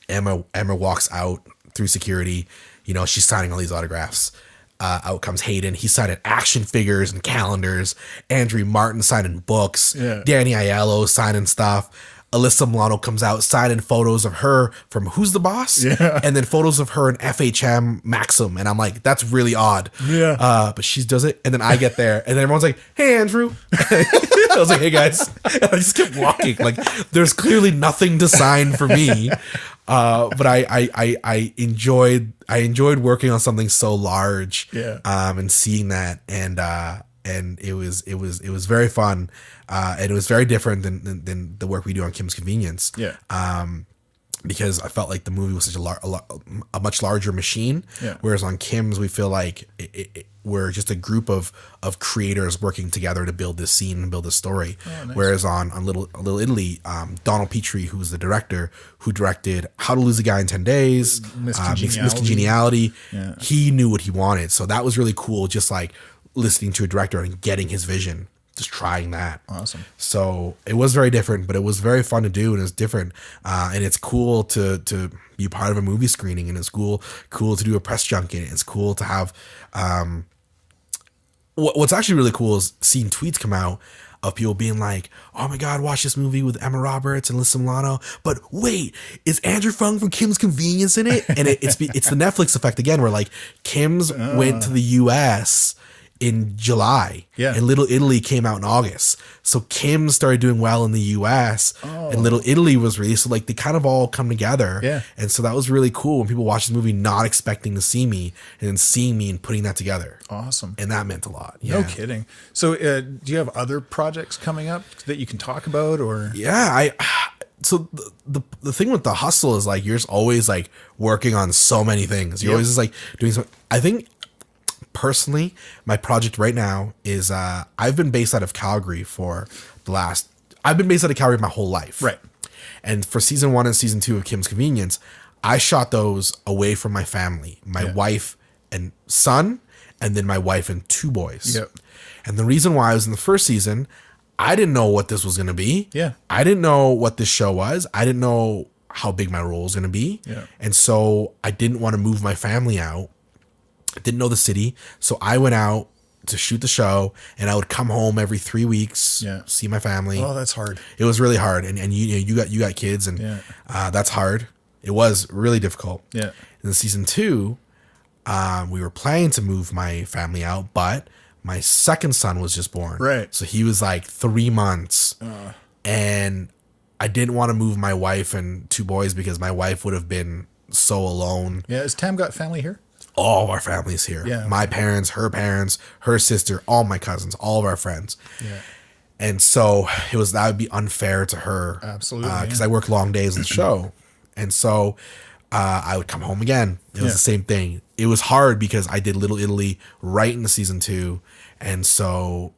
Emma walks out through security. You know, she's signing all these autographs. Out comes Hayden. He's signing action figures and calendars. Andrea Martin signing books. Yeah. Danny Aiello signing stuff. Alyssa Milano comes out signing photos of her from Who's the Boss? Yeah. And then photos of her in FHM Maxim. And I'm like, that's really odd. Yeah. But she does it. And then I get there. And then everyone's like, hey, Andrew. I was like, hey, guys. And I just kept walking. Like, there's clearly nothing to sign for me. But I enjoyed working on something so large. Yeah. And seeing that. And it was very fun. And it was very different than the work we do on Kim's Convenience. Yeah. because I felt like the movie was such a much larger machine. Yeah. Whereas on Kim's, we feel like we're just a group of creators working together to build this scene and build this story. Oh, nice. Whereas on Little Italy, Donald Petrie, who's the director, who directed How to Lose a Guy in 10 Days, Miss Congeniality, yeah. he knew what he wanted. So that was really cool, just like listening to a director and getting his vision. Just trying that. Awesome. So it was very different, but it was very fun to do, and it's different. And it's cool to be part of a movie screening, and it's cool to do a press junket. It's cool to have. What's actually really cool is seeing tweets come out of people being like, "Oh my God, watch this movie with Emma Roberts and Alyssa Milano." But wait, is Andrew Phung from Kim's Convenience in it? And it's the Netflix effect again, where like Kim's went to the U.S. in July, and Little Italy came out in August. So Kim started doing well in the US, and Little Italy was released. So like they kind of all come together, and so that was really cool when people watch this movie not expecting to see me, and then seeing me and putting that together. Awesome, and that meant a lot. No kidding. So do you have other projects coming up that you can talk about, or? Yeah, so the thing with the hustle is like you're just always like working on so many things. You're always just like doing something. I think. Personally, my project right now is I've been based out of Calgary I've been based out of Calgary my whole life. Right. And for season 1 and season 2 of Kim's Convenience, I shot those away from my family, my wife and son, and then my wife and 2 boys. Yep. And the reason why I was in the first season, I didn't know what this was going to be. Yeah. I didn't know what this show was. I didn't know how big my role was going to be. Yeah. And so I didn't want to move my family out. Didn't know the city, so I went out to shoot the show, and I would come home every 3 weeks, see my family. Oh, that's hard. It was really hard, and you got kids, and that's hard. It was really difficult. Yeah. In season 2, we were planning to move my family out, but my second son was just born. Right. So he was like 3 months, and I didn't want to move my wife and 2 boys because my wife would have been so alone. Yeah. Has Tam got family here? All of our families here. Yeah. My parents, her sister, all my cousins, all of our friends. Yeah. And so that would be unfair to her. Absolutely. Because I work long days on the show. And so I would come home again. It was the same thing. It was hard because I did Little Italy right into season 2. And so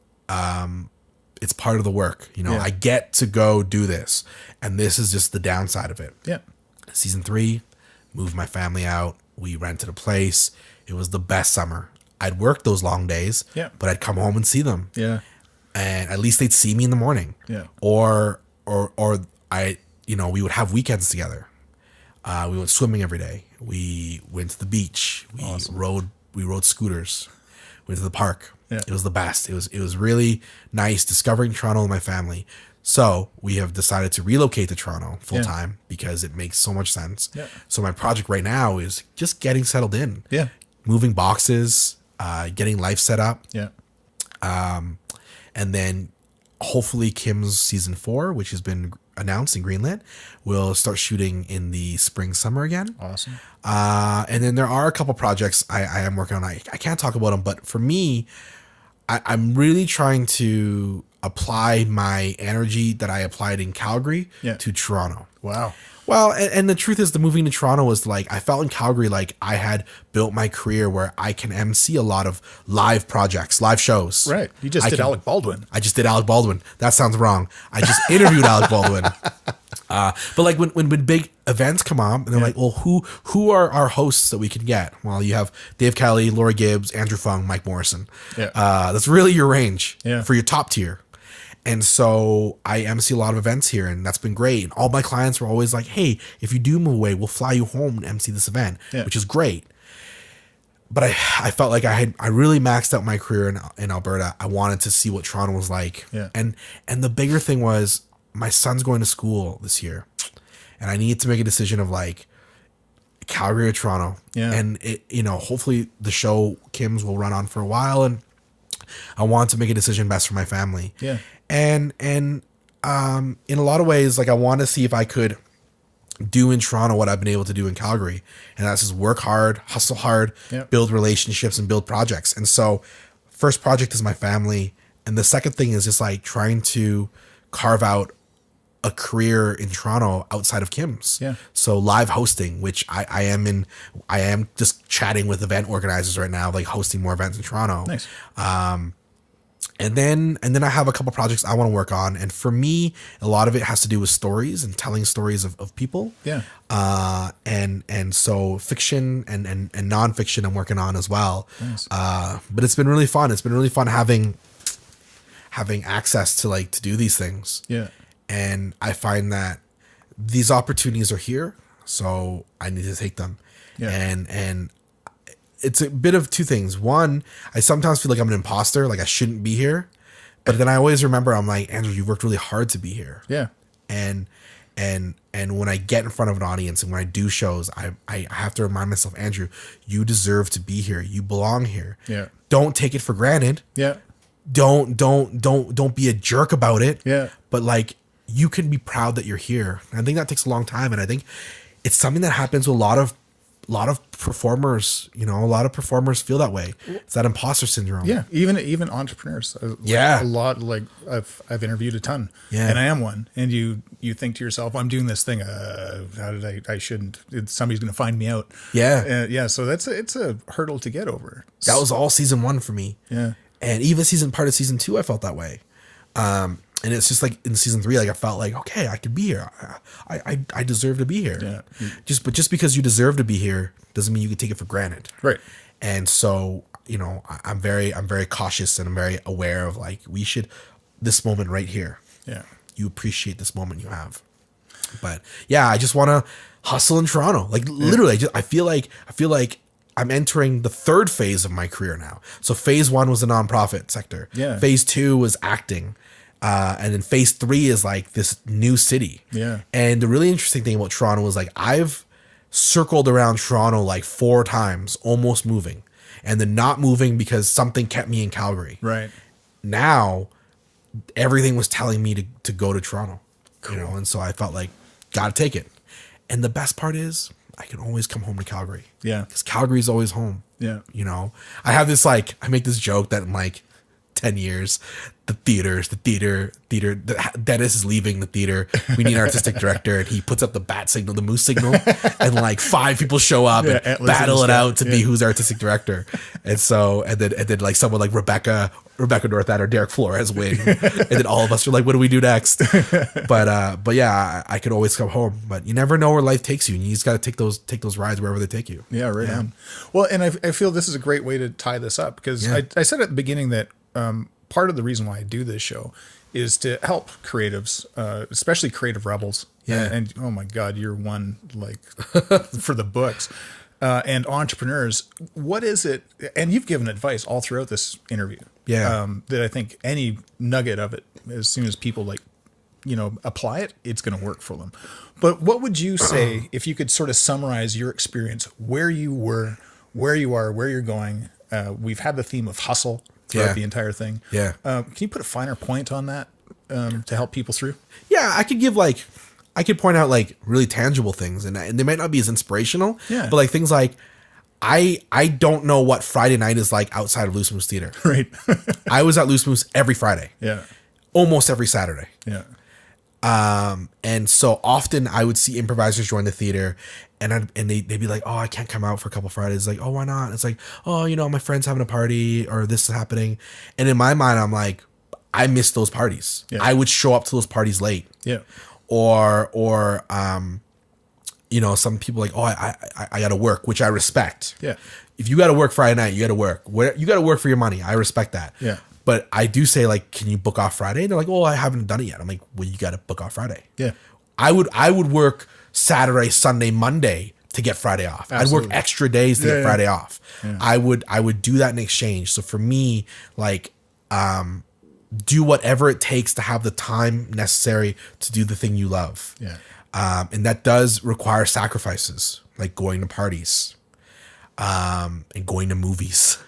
it's part of the work. I get to go do this. And this is just the downside of it. Yeah. Season 3, moved my family out. We rented a place. It was the best summer. I'd work those long days, but I'd come home and see them. Yeah. And at least they'd see me in the morning. Yeah. Or we would have weekends together. We went swimming every day. We went to the beach. We rode scooters. Went to the park. Yeah. It was the best. It was really nice discovering Toronto with my family. So we have decided to relocate to Toronto full time because it makes so much sense. Yeah. So my project right now is just getting settled in. Yeah. Moving boxes, getting life set up. Yeah. And then hopefully Kim's season 4, which has been announced in greenlit, will start shooting in the spring, summer again. Awesome. And then there are a couple projects I am working on. I can't talk about them, but for me, I'm really trying to apply my energy that I applied in Calgary to Toronto. Wow. Well, and the truth is the moving to Toronto was like, I felt in Calgary like I had built my career where I can MC a lot of live projects, live shows. Right. You just did Alec Baldwin. I just did Alec Baldwin. That sounds wrong. I just interviewed Alec Baldwin. But like when big events come up, and they're like, well, who are our hosts that we can get? Well, you have Dave Kelly, Laura Gibbs, Andrew Phung, Mike Morrison. Yeah. That's really your range for your top tier. And so I MC a lot of events here, and that's been great. And all my clients were always like, hey, if you do move away, we'll fly you home and MC this event, which is great. But I felt like I really maxed out my career in Alberta. I wanted to see what Toronto was like. Yeah. And the bigger thing was my son's going to school this year, and I needed to make a decision of like Calgary or Toronto. Yeah. And hopefully the show Kim's will run on for a while, and I want to make a decision best for my family. Yeah. And in a lot of ways, like I want to see if I could do in Toronto what I've been able to do in Calgary. And that's just work hard, hustle hard, build relationships and build projects. And so first project is my family. And the second thing is just like trying to carve out a career in Toronto outside of Kim's. Yeah. So live hosting, which I am just chatting with event organizers right now, like hosting more events in Toronto. Nice. And then I have a couple projects I want to work on. And for me, a lot of it has to do with stories and telling stories of people. Yeah. And so fiction and nonfiction I'm working on as well. Nice. But it's been really fun. It's been really fun having access to do these things. Yeah. And I find that these opportunities are here, so I need to take them. Yeah. And it's a bit of two things. One, I sometimes feel like I'm an imposter, like I shouldn't be here. But then I always remember, I'm like, Andrew, you worked really hard to be here. Yeah. And when I get in front of an audience and when I do shows, I have to remind myself, Andrew, you deserve to be here. You belong here. Yeah. Don't take it for granted. Yeah. Don't be a jerk about it. Yeah. But you can be proud that you're here. And I think that takes a long time. And I think it's something that happens with a lot of performers. A lot of performers feel that way. It's that imposter syndrome. Yeah. Even entrepreneurs. Yeah. A lot, I've interviewed a ton. Yeah. And I am one. And you think to yourself, I'm doing this thing. How did I shouldn't, somebody's going to find me out. Yeah. Yeah. So it's a hurdle to get over. That was all season 1 for me. Yeah. And even part of season 2, I felt that way. And it's just in season 3, I felt like, okay, I could be here. I deserve to be here. Yeah. Just because you deserve to be here doesn't mean you can take it for granted. Right. And so, I'm very cautious and I'm very aware of this moment right here. Yeah. You appreciate this moment you have. But yeah, I just want to hustle in Toronto. Literally, I feel like I'm entering the 3rd phase of my career now. So phase 1 was the nonprofit sector. Yeah. Phase 2 was acting. And then phase 3 is this new city. Yeah. And the really interesting thing about Toronto was I've circled around Toronto 4 times, almost moving, and then not moving because something kept me in Calgary. Right. Now, everything was telling me to go to Toronto. Cool. And so I felt gotta take it. And the best part is I can always come home to Calgary. Yeah. Because Calgary's always home. Yeah. I have this I make this joke that in 10 years, Dennis is leaving the theater. We need an artistic director, and he puts up the bat signal, the moose signal, and 5 people show up and battle it out to be who's artistic director. And so, and then someone like Rebecca Northad or Derek Flores win, and then all of us are like, what do we do next? But yeah, I could always come home. But you never know where life takes you, and you just got to take those rides wherever they take you. Yeah, right on. Well, and I feel this is a great way to tie this up because I said at the beginning that part of the reason why I do this show is to help creatives, especially creative rebels. Yeah. And oh my God, you're one for the books. And entrepreneurs, what is it? And you've given advice all throughout this interview. Yeah. That I think any nugget of it, as soon as people apply it, it's going to work for them. But what would you say if you could sort of summarize your experience, where you were, where you are, where you're going? We've had the theme of hustle throughout the entire thing. Yeah. Can you put a finer point on that to help people through? Yeah, I could point out really tangible things, and they might not be as inspirational. Yeah. But things I don't know what Friday night is like outside of Loose Moose Theater. Right. I was at Loose Moose every Friday. Yeah. Almost every Saturday. Yeah. And so often I would see improvisers join the theater, and they'd be like, oh, I can't come out for a couple Fridays. Oh, why not? It's oh, my friend's having a party or this is happening. And in my mind, I'm like, I miss those parties. Yeah. I would show up to those parties late. Yeah. Or some people oh, I got to work, which I respect. Yeah. If you got to work Friday night, you got to work. You got to work for your money. I respect that. Yeah. But I do say can you book off Friday? And they're like, oh, I haven't done it yet. I'm like, well, you got to book off Friday. Yeah. I would work Saturday, Sunday, Monday to get Friday off. Absolutely. I'd work extra days to get Friday off. Yeah. I would do that in exchange. So for me, do whatever it takes to have the time necessary to do the thing you love. Yeah. And that does require sacrifices, like going to parties, and going to movies,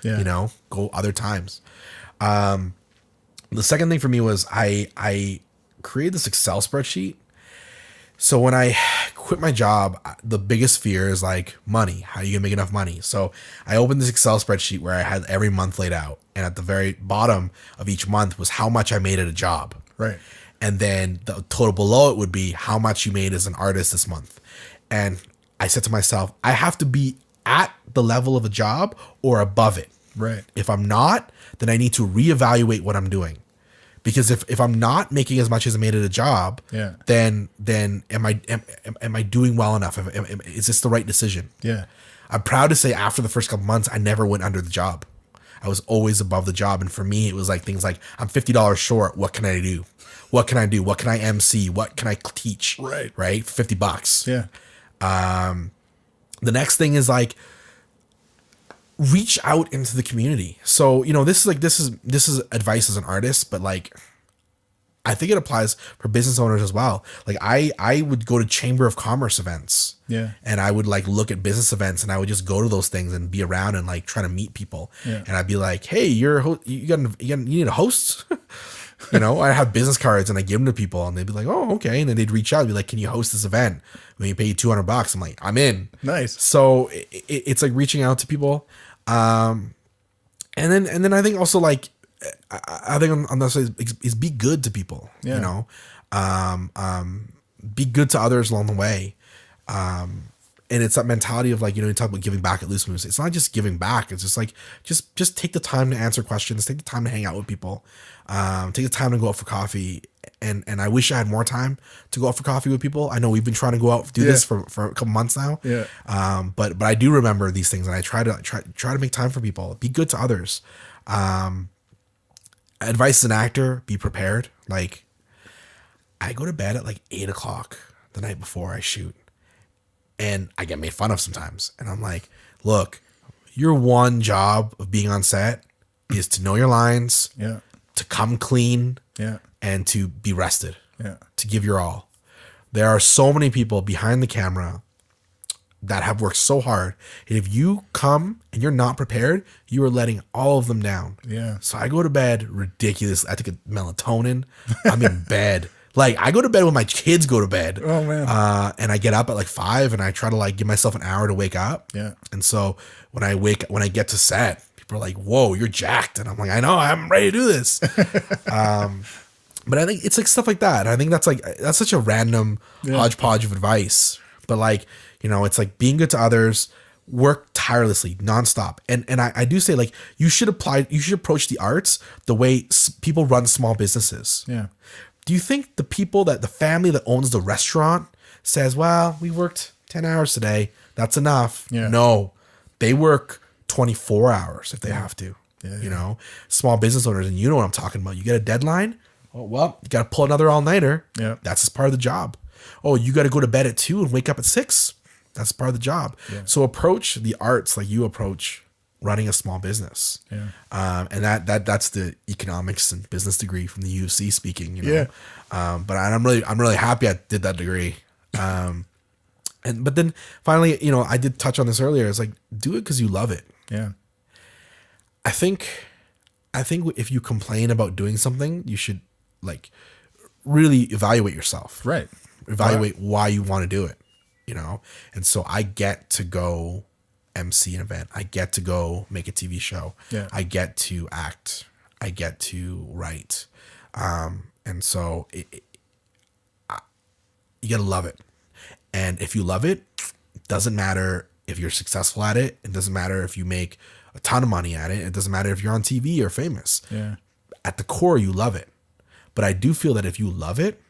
go other times. The second thing for me was I created this Excel spreadsheet. So when I quit my job, the biggest fear is money. How are you gonna make enough money? So I opened this Excel spreadsheet where I had every month laid out. And at the very bottom of each month was how much I made at a job. Right. And then the total below it would be how much you made as an artist this month. And I said to myself, I have to be at the level of a job or above it. Right. If I'm not, then I need to reevaluate what I'm doing. Because if I'm not making as much as I made at a job, then am I doing well enough? Is this the right decision? Yeah. I'm proud to say after the first couple months, I never went under the job. I was always above the job. And for me, it was like things like, I'm $50 short. What can I do? What can I do? What can I MC? What can I teach? Right. Right. $50. Yeah. The next thing is like, reach out into the community. So, this is advice as an artist, but like, I think it applies for business owners as well. Like I would go to Chamber of Commerce events. Yeah. And I would like look at business events and I would just go to those things and be around and like try to meet people. Yeah. And I'd be like, hey, you need a host? I have business cards and I give them to people and they'd be like, oh, okay. And then they'd reach out and be like, can you host this event? When you pay you $200, I'm like, I'm in. Nice. So it's like reaching out to people. And then I think also like, I think on that side is be good to people, be good to others along the way. And it's that mentality of like, you talk about giving back at Loose Moose. It's not just giving back. It's just like, just take the time to answer questions, take the time to hang out with people, take the time to go out for coffee. And I wish I had more time to go out for coffee with people. I know we've been trying to go out do this for a couple months now. Yeah. But I do remember these things and I try to make time for people, be good to others. Advice as an actor, be prepared. Like I go to bed at like 8:00 the night before I shoot and I get made fun of sometimes. And I'm like, look, your one job of being on set is to know your lines, to come clean, and to be rested, to give your all. There are so many people behind the camera that have worked so hard. And if you come and you're not prepared, you are letting all of them down. Yeah. So I go to bed ridiculous. I take a melatonin. I'm in bed. Like I go to bed when my kids go to bed. Oh man. And I get up at like 5 and I try to like give myself an hour to wake up. Yeah. And so when I get to set, people are like, whoa, you're jacked. And I'm like, I know, I'm ready to do this. But I think it's like stuff like that. I think that's such a random hodgepodge of advice. But like, it's like being good to others, work tirelessly, nonstop. And I do say like, you should approach the arts the way people run small businesses. Yeah. Do you think the family that owns the restaurant says, well, we worked 10 hours today. That's enough. Yeah. No, they work 24 hours if they have to, small business owners. And you know what I'm talking about. You get a deadline. Oh, well, you got to pull another all-nighter. Yeah. That's just part of the job. Oh, you got to go to bed at 2 and wake up at 6. That's part of the job. Yeah. So approach the arts like you approach running a small business. Yeah. And that's the economics and business degree from the UC speaking, Yeah. But I'm really happy I did that degree. But then finally, I did touch on this earlier. It's like, do it because you love it. Yeah. I think if you complain about doing something, you should like really evaluate yourself. Right. Evaluate why you want to do it, And so I get to go MC an event. I get to go make a TV show. Yeah. I get to act. I get to write. And so you gotta love it. And if you love it, it doesn't matter if you're successful at it. It doesn't matter if you make a ton of money at it. It doesn't matter if you're on TV or famous. Yeah. At the core, you love it. But I do feel that if you love it,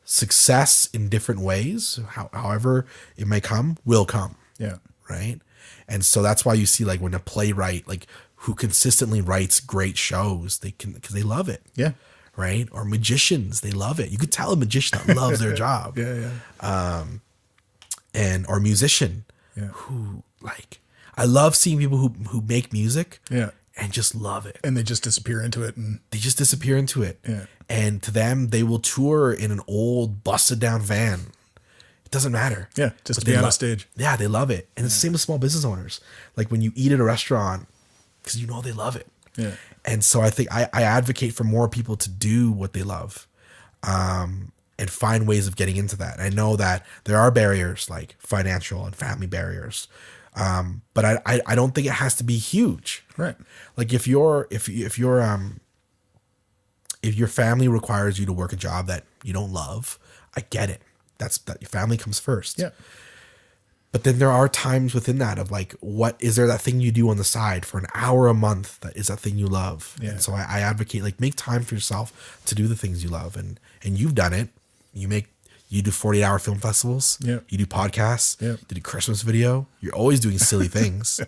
success in different ways, however it may come, will come. Yeah. Right. And so that's why you see like when a playwright, like who consistently writes great shows, because they love it. Yeah. Right. Or magicians, they love it. You could tell a magician that loves their job. Yeah. Yeah. Or musician who like, I love seeing people who make music. Yeah. And just love it. And they just disappear into it. Yeah. And to them, they will tour in an old busted down van. It doesn't matter. Yeah. Just to be on a stage. Yeah. They love it. And it's the same with small business owners. Like when you eat at a restaurant, because they love it. Yeah. And so I think I advocate for more people to do what they love. And find ways of getting into that. I know that there are barriers like financial and family barriers. But I don't think it has to be huge. Right. Like if you're if your family requires you to work a job that you don't love, I get it. That your family comes first. Yeah. But then there are times within that of like, what is there that thing you do on the side for an hour a month that is that thing you love? Yeah. And so I advocate, like, make time for yourself to do the things you love. And you've done it. You do 48-hour film festivals. Yeah. You do podcasts. Yeah. You did a Christmas video. You're always doing silly things.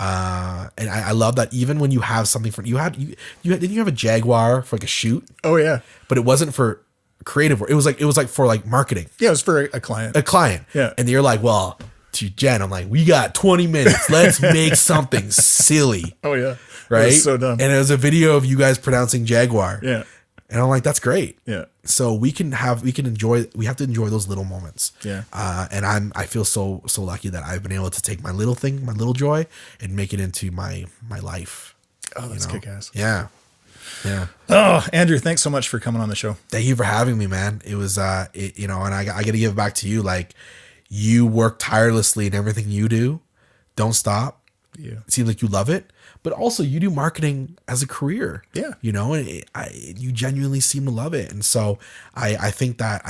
And I love that even when you have something for, didn't you have a Jaguar for like a shoot? Oh yeah. But it wasn't for creative work. It was like for like marketing. Yeah, it was for a client. Yeah. And you're like, well, to Jen, I'm like, we got 20 minutes. Let's make something silly. Oh yeah. Right. It was so dumb. And it was a video of you guys pronouncing Jaguar. Yeah. And I'm like, that's great. Yeah. So we have to enjoy those little moments. Yeah. And I feel so lucky that I've been able to take my little thing, my little joy, and make it into my life. Oh, that's kick-ass. Yeah. Yeah. Oh, Andrew, thanks so much for coming on the show. Thank you for having me, man. It was, and I got to give it back to you. Like, you work tirelessly in everything you do. Don't stop. Yeah. It seems like you love it, but also you do marketing as a career. Yeah. And you genuinely seem to love it. And so I think that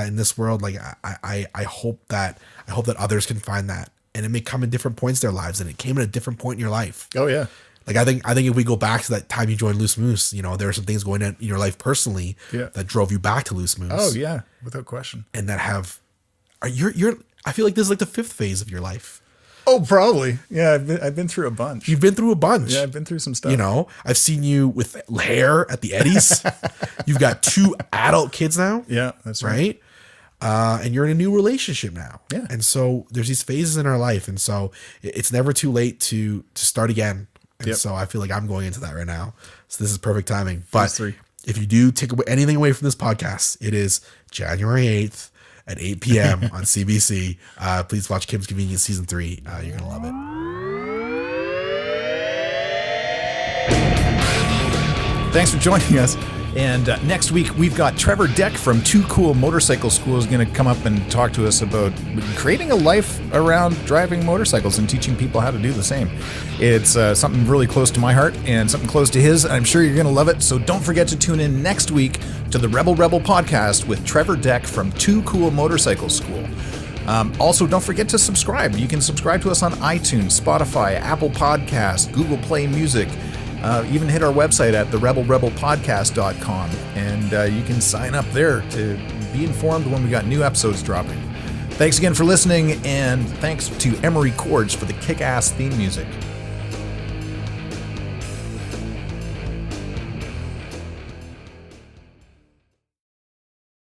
in this world, like, I hope that others can find that, and it may come in different points in their lives, and it came at a different point in your life. Oh yeah. Like, I think if we go back to that time you joined Loose Moose, there are some things going on in your life personally that drove you back to Loose Moose. Oh yeah, without question. And that I feel like this is like the fifth phase of your life. Oh, probably. Yeah, I've been through a bunch. You've been through a bunch. Yeah, I've been through some stuff. I've seen you with hair at the Eddies. You've got 2 adult kids now. Yeah, that's right. And you're in a new relationship now. Yeah. And so there's these phases in our life. And so it's never too late to start again. And so I feel like I'm going into that right now. So this is perfect timing. But if you do take anything away from this podcast, it is January 8th at 8 p.m. on CBC. Please watch Kim's Convenience Season 3. You're going to love it. Thanks for joining us. And next week, we've got Trevor Deck from Too Cool Motorcycle School is going to come up and talk to us about creating a life around driving motorcycles and teaching people how to do the same. It's something really close to my heart and something close to his. I'm sure you're going to love it. So don't forget to tune in next week to the Rebel podcast with Trevor Deck from Too Cool Motorcycle School. Also, don't forget to subscribe. You can subscribe to us on iTunes, Spotify, Apple Podcasts, Google Play Music. Even hit our website at therebelrebelpodcast.com, and you can sign up there to be informed when we got new episodes dropping. Thanks again for listening, and thanks to Emery Chords for the kick-ass theme music.